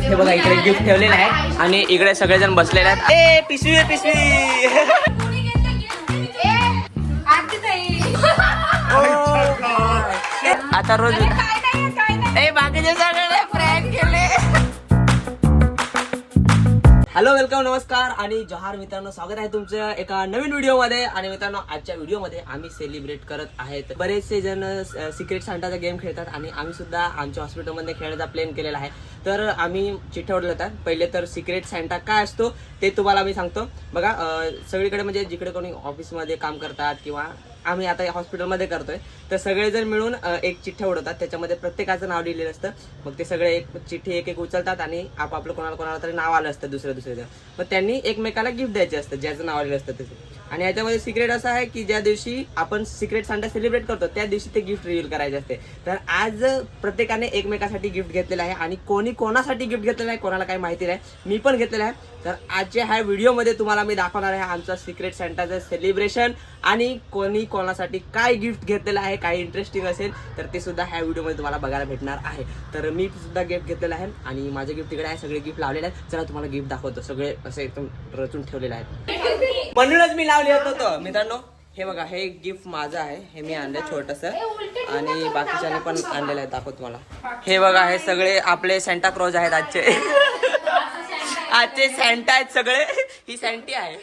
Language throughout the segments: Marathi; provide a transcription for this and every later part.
हे बघा इकडे गिफ्ट ठेवलेलं आहे आणि इकडे सगळेजण बसलेले आहेत. ए पिशवी आहे पिशवी. आता रोज बाकीचे सगळे प्रँक केले. हॅलो वेलकम नमस्कार आणि जोहार मित्रांनो, स्वागत आहे तुमचं एका नवीन व्हिडिओमध्ये. आणि मित्रांनो, आजच्या व्हिडिओमध्ये आम्ही सेलिब्रेट करत आहेत. बरेचसे जण सिक्रेट सांताचा गेम खेळतात आणि आम्ही सुद्धा आमच्या हॉस्पिटलमध्ये खेळण्याचा प्लॅन केलेला आहे. तर आम्ही चिठ्ठ्या उडवतात. पहिले तर सिक्रेट सांता काय असतो ते तुम्हाला मी सांगतो. बघा, सगळीकडे म्हणजे जिकडे कोणी ऑफिसमध्ये काम करतात किंवा आम्ही आता हॉस्पिटलमध्ये करतोय, तर सगळेजण मिळून एक चिठ्ठ्या उडवतात. त्याच्यामध्ये प्रत्येकाचं नाव लिहिलेलं असतं. मग ते सगळे एक चिठ्ठी एक उचलतात आणि आपापलं कोणाला तरी नाव आलं असतं दुसऱ्या मग त्यांनी एकमेकाला गिफ्ट द्यायचे असतं ज्याचं नाव आलेलं असतं त्याचं. आणि याच्यामध्ये सिक्रेट असं आहे की ज्या दिवशी आपण सिक्रेट सांता सेलिब्रेट करतो त्या दिवशी ते गिफ्ट रिव्हील करायचे असते. तर आज प्रत्येकाने एकमेकासाठी गिफ्ट घेतलेलं आहे आणि कोणी कोणासाठी गिफ्ट घेतलेलं आहे कोणाला काही माहिती नाही. मी पण घेतलेलं आहे. तर आजच्या ह्या व्हिडिओमध्ये तुम्हाला मी दाखवणार आहे आमचा सिक्रेट सांताचं सेलिब्रेशन आणि कोणी कोणासाठी काय गिफ्ट घेतलेलं आहे. काही इंटरेस्टिंग असेल तर ते सुद्धा ह्या व्हिडिओमध्ये तुम्हाला बघायला भेटणार आहे. तर मी सुद्धा गिफ्ट घेतलेलं आहे आणि माझं गिफ्ट तिकडे आहे. सगळे गिफ्ट लावलेले आहेत. चला तुम्हाला गिफ्ट दाखवतो. सगळे असे एकदम रचून ठेवलेले आहेत म्हणूनच मी लावले होतो. मित्रांनो, हे बघा, हे गिफ्ट माझं आहे. हे मी आणलं छोटस आणि बाकीच्याने पण आणलेलं आहे. दाखवतो तुम्हाला. हे बघा, हे सगळे आपले सॅन्टा क्लॉज आहेत आजचे सॅन्टा आहेत सगळे. ही सॅन्टी आहे.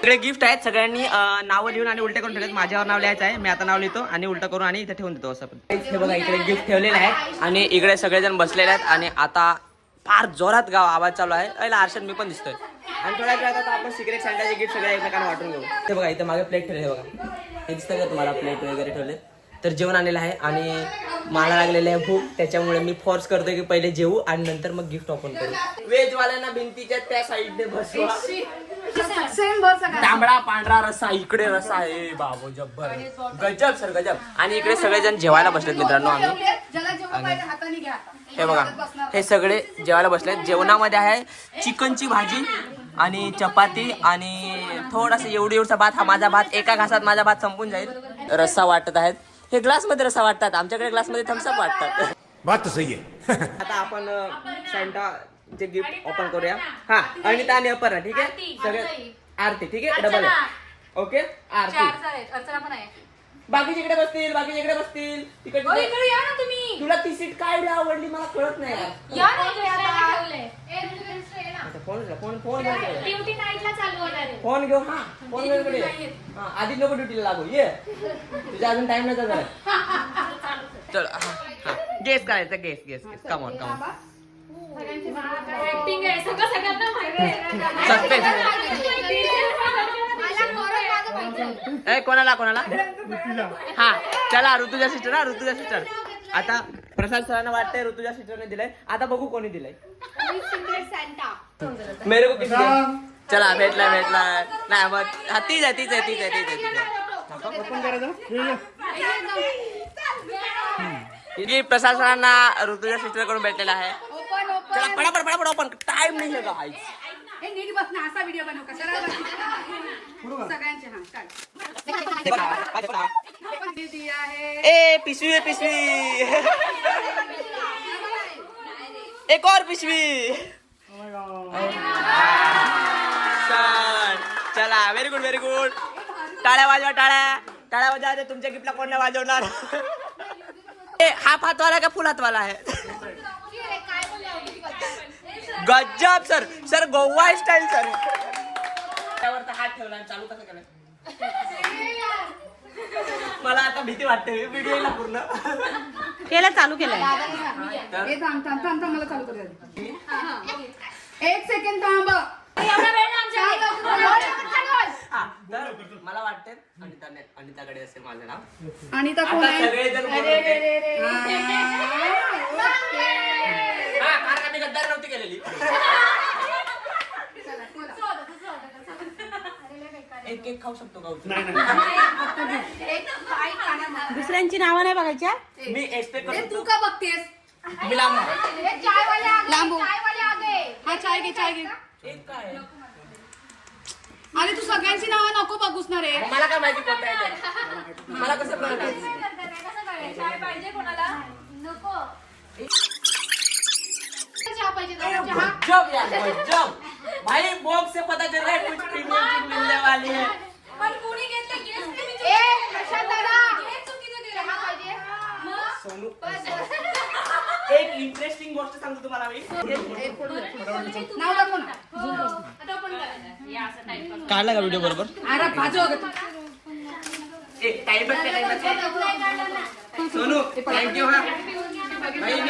सगळे गिफ्ट आहेत. सगळ्यांनी नावं लिहून आणि उलटे करून ठेवलेत. माझ्यावर नाव लिहायचं आहे. मी आता नाव लिहितो आणि उलट करून आणि इथे ठेवून देतो असं. हे बघा, इकडे गिफ्ट ठेवलेलं आहे आणि इकडे सगळेजण बसलेले आहेत आणि आता फार जोरात आवाज चालू आहे. अरे आरशात मी पण दिसतोय. आणि थोड्या वेळात आता आपण सिक्रेट सांताचे गिफ्ट सगळ्या एकमेकांना वाटून घेऊ. ते बघा, इथे मागे प्लेट ठेवले. बघा, हे दिसतं का तुम्हाला? प्लेट वगैरे ठेवले. तर जेवण आणलेलं आहे आणि मला लागलेलं आहे भूक. त्याच्यामुळे मी फोर्स करतोय की पहिले जेवू आणि नंतर मग गिफ्ट ओपन करू. वेजवाल्यांना भिंतीच्या त्या साईडने बसवा. तांबडा पांढरा रस्सा, इकडे रस्सा आहे बाबू, जब्बर, गजब सर गजब. आणि इकडे सगळेजण जेवायला बसलेत मित्रांनो. आम्ही हे बघा, हे सगळे जेवायला बसलेत. जेवणामध्ये आहे चिकनची भाजी आणि चपाती आणि थोडासा एवढा भात. हा माझा भात, एका घासात माझा भात संपून जाईल. रस्सा वाटत आहेत. हे ग्लास मध्ये रस्सा वाटतात, आमच्याकडे ग्लास मध्ये थम्सअप वाटतात. बात तो सही है. आता आपण सांताचे गिफ्ट ओपन करूया. हा, अनिता आणि अपर्णा, ठीक आहे? सगळे आरती, ठीक आहे? Double okay. आरती बाकीचे इकडे बसतील, बाकीचे इकडे बसतील. तुला ती सीट काय एवढी आवडली मला कळत नाही. फोन घेऊ. हा, फोन घेऊ. आधी नको ड्युटीला लागू. ये, तुझा अजून टाइम नाही झाला. चल, गेस करायचं. Guess come on. कोणाला हा, चला ऋतुजा सिस्टर. आता प्रसाद सरांना वाटतंय ऋतुजा सिस्टरने दिलंय. आता बघू कोणी दिलंय. मेरे को किती? चला, भेटला नाही मग. हा, तीच आहे. प्रसाद सरांना ऋतुजा सिस्टर कडून भेटलेला आहे. चला पटापट ओपन. टाइम नाही लगा. नीट बस ना, असा व्हिडिओ बनव का सगळ्यांचे. ए पिशवी है पिशवी. एक और पिशवी. चला, व्हेरी गुड. टाळ्या वाजवा. तुमच्या गिफ्टला कोण नाही वाजवणार. हाफ हातवाला का फुल हातवाला आहे? गजब सर गोवा स्टाईल सर. त्यावर हात ठेवला आणि चालू कसं केलं? मला आता भीती वाटते. व्हिडिओला पूर्ण चालू केलं. मला चालू करू. एक सेकंड थांब. मला वाटतं अनिताकडे असेल माझं नाव. अनिता कोण आहे? मी गद्दार नव्हती केलेली. एक खाऊ शकतो का? दुसऱ्यांची नावं नाही बघायच्या. मी एक्सपेक्ट करतो. तू का बघतेस? मी लांब. हा, चाय घे. एक काय? अरे तू सगळ्यांची नावं नको बघूस ना रे. मला काय माहिती कोणता आहे? मला कसं कळलं? चाय पाहिजे कोणाला? नको. पाहिजे चहा गजब यार गजब भाई बॉक्स से पता चल रहा है कुछ प्रीमियम चीज मिलने वाली है पण कोणी घेतलं गेस ए प्रशांत दादा हे चुकीचं केलं हा पाहिजे मग सोनू बस एक इंटरेस्टिंग गोष्ट सांगतो तुम्हाला मी नाव दाखव ना आता पण करायचं हे असं टाइप काढला का व्हिडिओ बरोबर अरे पाजो एक टाइम सोनू थँक्यू हा भाई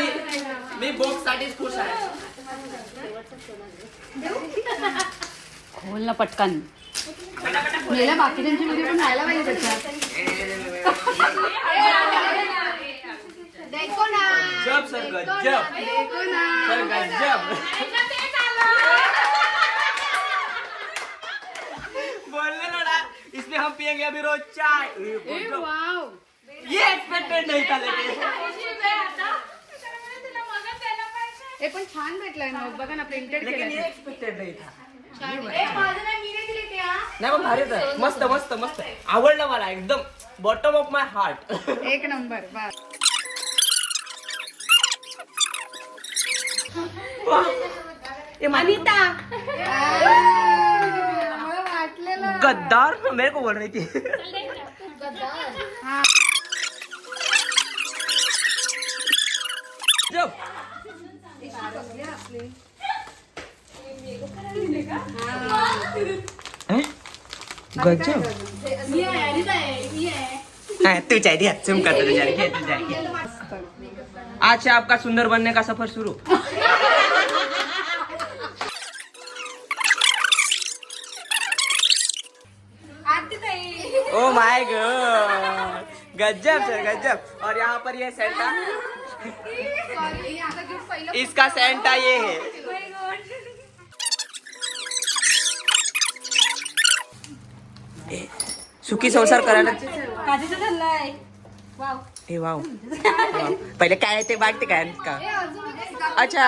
मी बॉक्स साठीच खुश आहे खोल ना पटकन मेला बाकीच्यांची व्हिडिओ पण राहायला पाहिजे त्याच्यात देखो ना गजब सर गजब देखो ना सर गजब बोलने लड़ा इसमें हम पियेंगे अभी रोज चाय ए वाव ये एक्सपेक्टेड नहीं था लेकिन हे पण छान भेटलंय ना बघा ना प्रिंटेड लेकिन ये केलंय एक्सपेक्टेड नहीं था ए माझं नाही मीने दिले ते हा नाही पण भारीच आहे मस्त मस्त मस्त आवडलं मला एकदम बॉटम ऑफ माय हार्ट एक नंबर बस अनिता मला वाटलेलं गद्दार मेरे को बोल रही थी हा जब गजब तू चाय दिया तुम कर दो आज से आपका सुंदर बनने का सफर शुरू ओ माय गॉड गजब सर गजब और यहाँ पर ये सेंटा इसका सेंटा ये है सुखी संसार करायला काजीचं झालंय वाव हे वाव पहिले काय आहे ते बागते काय का अच्छा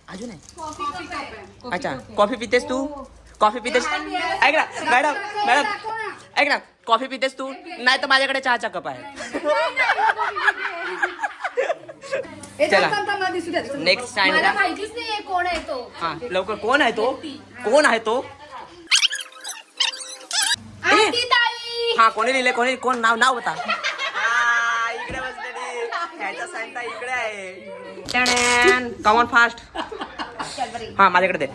अजून आहे अच्छा कॉफी पितेस तू कॉफी पितेस ऐक ना मॅडम मॅडम ऐक ना कॉफी पितेस तू नाही तर माझ्याकडे चहाचा कप आहे चला नेक्स्ट टाइम माहितीच नाहीये कोण आहे तो हा लवकर कोण आहे तो कोण आहे तो हा कोणी लिहिले कोणी कोण नाव नाव होता इकडे बसलेली ह्याचा सांगता इकडे आहे कमॉन फास्ट हा माझ्याकडे दे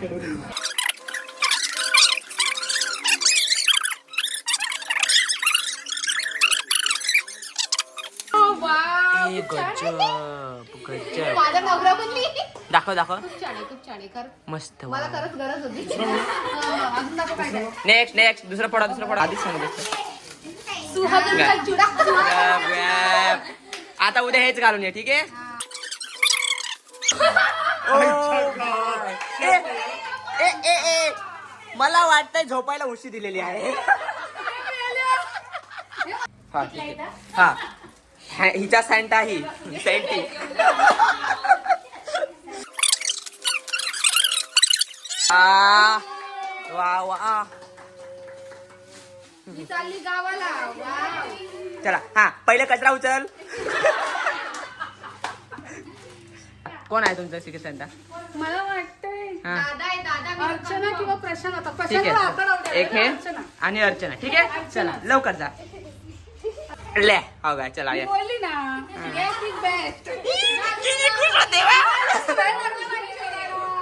ए, गजब गजब माझा नवरा बनली दाखव दाखव खूप छान आहे कर मस्त मला खरंच गरज होती अजून दाखव काय काय नेक्स्ट नेक्स्ट दुसरा पडा आधीच सांगितलं सुहागनचा चुडा आता उद्या हेच घालून ये ठीक आहे ए, ए, ए, मला वाटतंय झोपायला उशी दिलेली आहे हा ठीक आहे. हा हिचा सँटा ही सँटी वा वा मी चालली गावाला वाव चला हा पहिले कचरा उचल कोण आहे तुमचा सिक्रेट सँटा मला वाटतंय हा दादा आहे दादा अर्चना किंवा प्रशांत आता ठीक प्रशांत आहे एक हे आणि अर्चना ठीक आहे चला लवकर जा ले हो का चला या बोलली ना बेस्ट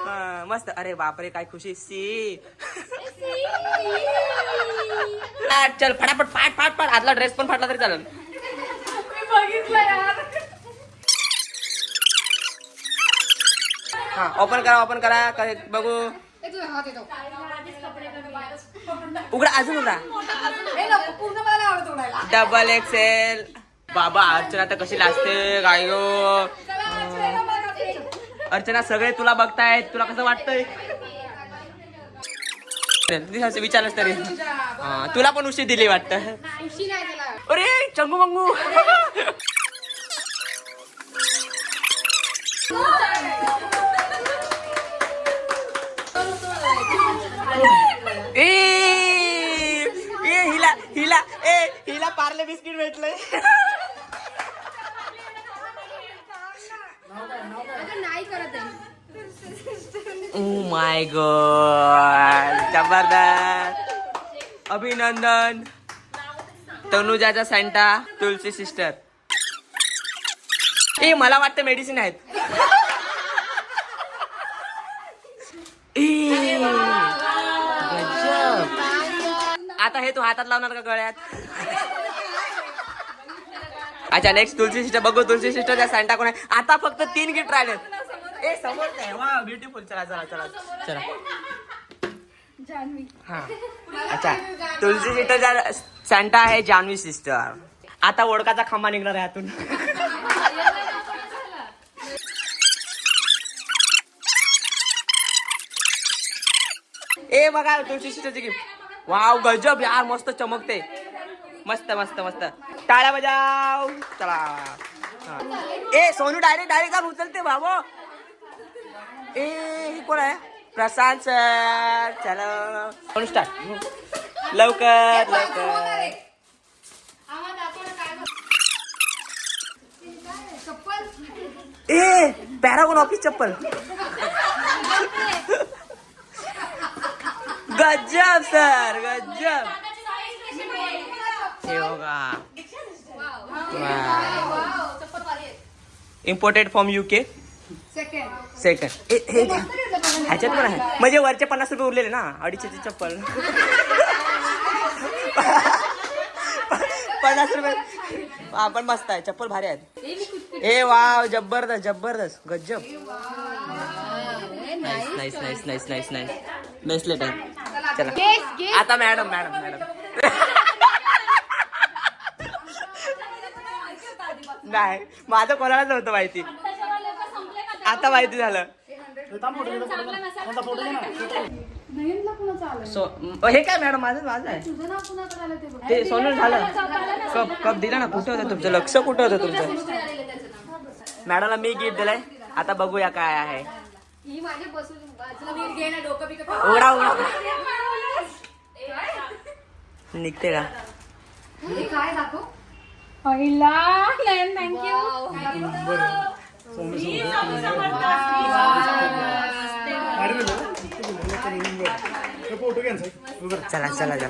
हा, मस्त अरे बापरे काय खुशी सी चल फटाफट फाट फाट फाट आतला ड्रेस पण फाटला तरी चालेल मी बघितलं यार हा ओपन करा बघू ए तुझा हात येतो उघडा अजून उघडा ए नको पूर्ण मला आवडत उडायला डबल एक्सेल बाबा अर्चना तर कशी लाजते काय गो अर्चना सगळे तुला बघतायत तुला कसं वाटतंय विचारलंस तरी हा, तुला पण उशी दिली वाटतं उशी नाही दिला अरे चंगू मंगू हिला पार्ले बिस्किट भेटलंय अगं नाही करत आहे ओ माय गॉड, जबरदस्त. अभिनंदन. तनुजाचा सॅन्टा, तुलसी सिस्टर. ए मला वाटतं मेडिसिन आहेत. ए, गजब. आता हे तू हातात लावणार का गळ्यात? अच्छा नेक्स्ट तुलसी सिस्टर. बघू तुलसी सिस्टरचा सॅन्टा कोण आहे. आता फक्त 3 गिफ्ट राहिलेत. ए समोर आहे. वा ब्युटिफुल. चला चला चला चला. हा अच्छा तुलसी सिस्टरचा सॅन्टा आहे जान्हवी सिस्टर. आता ओळखाचा खांबा निघणार आहे हातून. ए बघा तुलसी सिस्टरची गिफ्ट. वाव गजब यार, मस्त चमकते. मस्त मस्त मस्त. टाळ्या बजाव. चला हा. ए सोनू डायरेक्ट जाऊन उचलते बाबो. ए हे कोण आहे. प्रशांत सर. चलो सोनू स्टार्ट. लवकर लवकर. ए पॅरागॉन ऑफिस चप्पल. गजब सर गजब. हे बघा इम्पोर्टेड फ्रॉम UK. सेकंड. ह्याच्यात पण आहे म्हणजे वरचे 50 रुपये उरलेले ना. 250ची चप्पल. 50 रुपये. आपण मस्त आहे चप्पल भारी आहेत. ए वाव जबरदस्त जबरदस्त गजब. Nice nice nice nice nice. Bracelet आहे. चला आता मॅडम मॅडम मॅडम. नाही माझं कोणालाच नव्हतं माहिती. आता माहिती झालं. हे काय मॅडम माझं माझं आहे ते. सोनू झालं. कप कप दिला ना. कुठं होतं तुमचं लक्ष. कुठं होतं तुमचं. मॅडमला मी गिफ्ट दिलंय. आता बघूया काय आहे. उघडा उघडा. निघते का. चला चला चला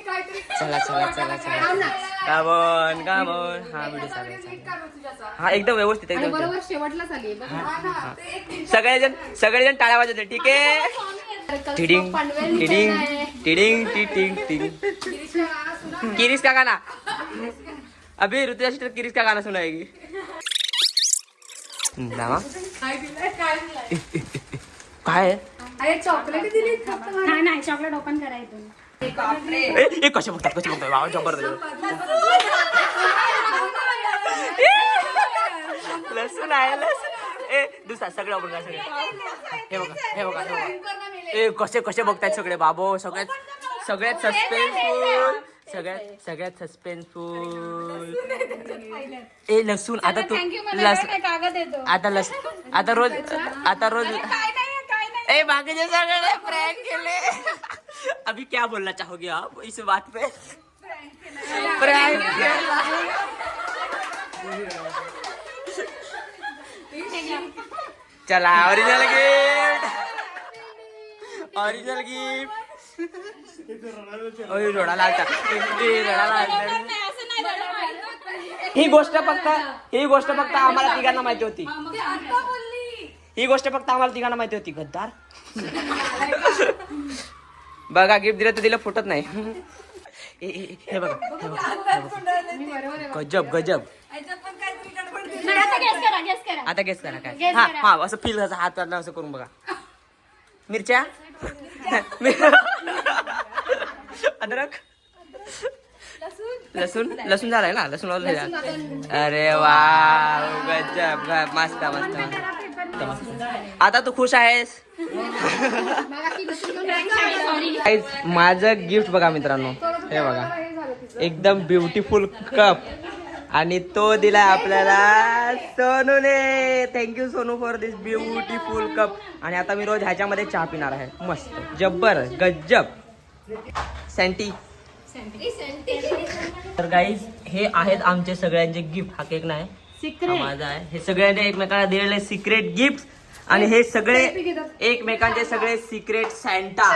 चला चला चला चला. गाबन गाबन. हा व्हिडिओ चालायचा. हा एकदम व्यवस्थित एकदम सगळेजण टाळ्या वाजवते. ठीक आहे. टिडिंग टिडिंग टिडिंग टिडिंग टिडिंग. किरीस का गाना. अभी ऋतुजा सिस्टर किरीस का गाना सुनाएगी. काय चॉकलेट दिली. नाही चॉकलेट ओपन करायचं. कसे बघतात कसे बघतात. वाव जबरदस्त. लसूण आहे लसूण. ए दुसरा सगळं ओपन करा सगळे. हे बघा हे बघा हे बघा. ए कसे कसे बघतायत सगळे बाबो. सगळ्यात सगळ्यात सस्पेन्सफुल. सगळ्यात सस्पेन्सफुल. ए लसूण. आता तू आता रोज ए बाकीचे सगळे प्रँक केले. अभी क्या बोलना चाहोगे आप इस बात पे. प्रँक चला ओरिजिनल गिफ्ट. Original gift. रडा लागता. ही गोष्ट फक्त आम्हाला तिघांना माहिती होती. ही गोष्ट फक्त आम्हाला तिघांना माहिती होती. गद्दार. बघा गिफ्ट दिलं तर दिलं फुटत नाही. हे बघा गजब गजब. आता गेस करा काय. हा हा असं फील करायचं. हात असं करून बघा. मिरच्या. अद्रक. लसूण लसूण झालाय ना. लसूण. अरे वा गजब मस्त मस्त. आता तू खुश आहेस. माझं गिफ्ट बघा मित्रांनो. हे बघा एकदम ब्युटिफुल कप. आणि तो दिलाय आपल्याला सोनूने. Thank you Sonu for this beautiful cup. आणि आता मी रोज ह्याच्यामध्ये चहा पिणार आहे. मस्त जब्बर गजब. सँटी. तर गाईज हे आहेत आमचे सगळ्यांचे गिफ्ट. हा केक नाही सिक्रेट माझा आहे. हे सगळ्यांनी एकमेकांना दिलेले सिक्रेट गिफ्ट. आणि हे सगळे एकमेकांचे सगळे सिक्रेट सॅन्टा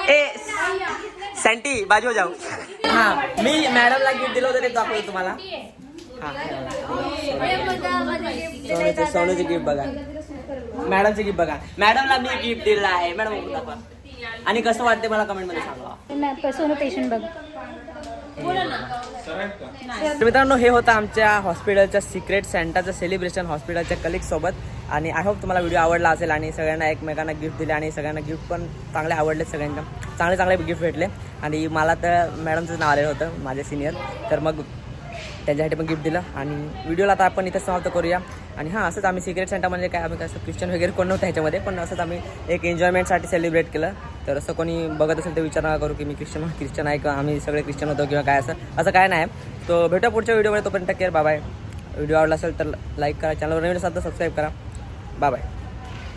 ए सॅन्टी बाजू जाऊ. हा मी मॅडमला गिफ्ट दिलं होतं ते दाखवतो तुम्हाला. सोनूचे गिफ्ट बघा, मॅडमचे गिफ्ट बघा. मॅडमला मी गिफ्ट दिलं आहे. मॅडम दाखवा आणि कसं वाटते मला कमेंट मध्ये सांगा. सोनू पेशंट बघ. तर मित्रांनो हे होतं आमच्या हॉस्पिटलच्या सिक्रेट सॅन्टाचं सेलिब्रेशन हॉस्पिटलच्या कलिग सोबत. आणि आय होप तुम्हाला व्हिडिओ आवडला असेल आणि सगळ्यांना एकमेकांना गिफ्ट दिले आणि सगळ्यांना गिफ्ट पण चांगले आवडले. सगळ्यांना चांगले चांगले गिफ्ट भेटले आणि मला तर मॅडमचं नाव आलेलं होतं माझे सिनियर. तर मग त्यांच्यासाठी पण गिफ्ट दिलं आणि व्हिडिओला आता आपण इथं समाप्त करूया. आणि हां असंच आम्ही सिक्रेट सॅन्टा म्हणजे काय आम्ही कसं क्रिश्चन वगैरे कोण नव्हतं ह्याच्यामध्ये, पण असंच आम्ही एक एन्जॉयमेंटसाठी सेलिब्रेट केलं. तर असं कोणी बघत असेल तर विचार नका करू की मी ख्रिश्चन आहे का आम्ही सगळे ख्रिश्चन होतो किंवा काय असं काय नाही. तो भेटूया पुढच्या व्हिडिओमध्ये. तोपर्यंत केअर. Bye bye. व्हिडिओ आवडला असेल तर लाईक करा, चॅनलवर नवीन असाल तर सबस्क्राईब करा. Bye bye.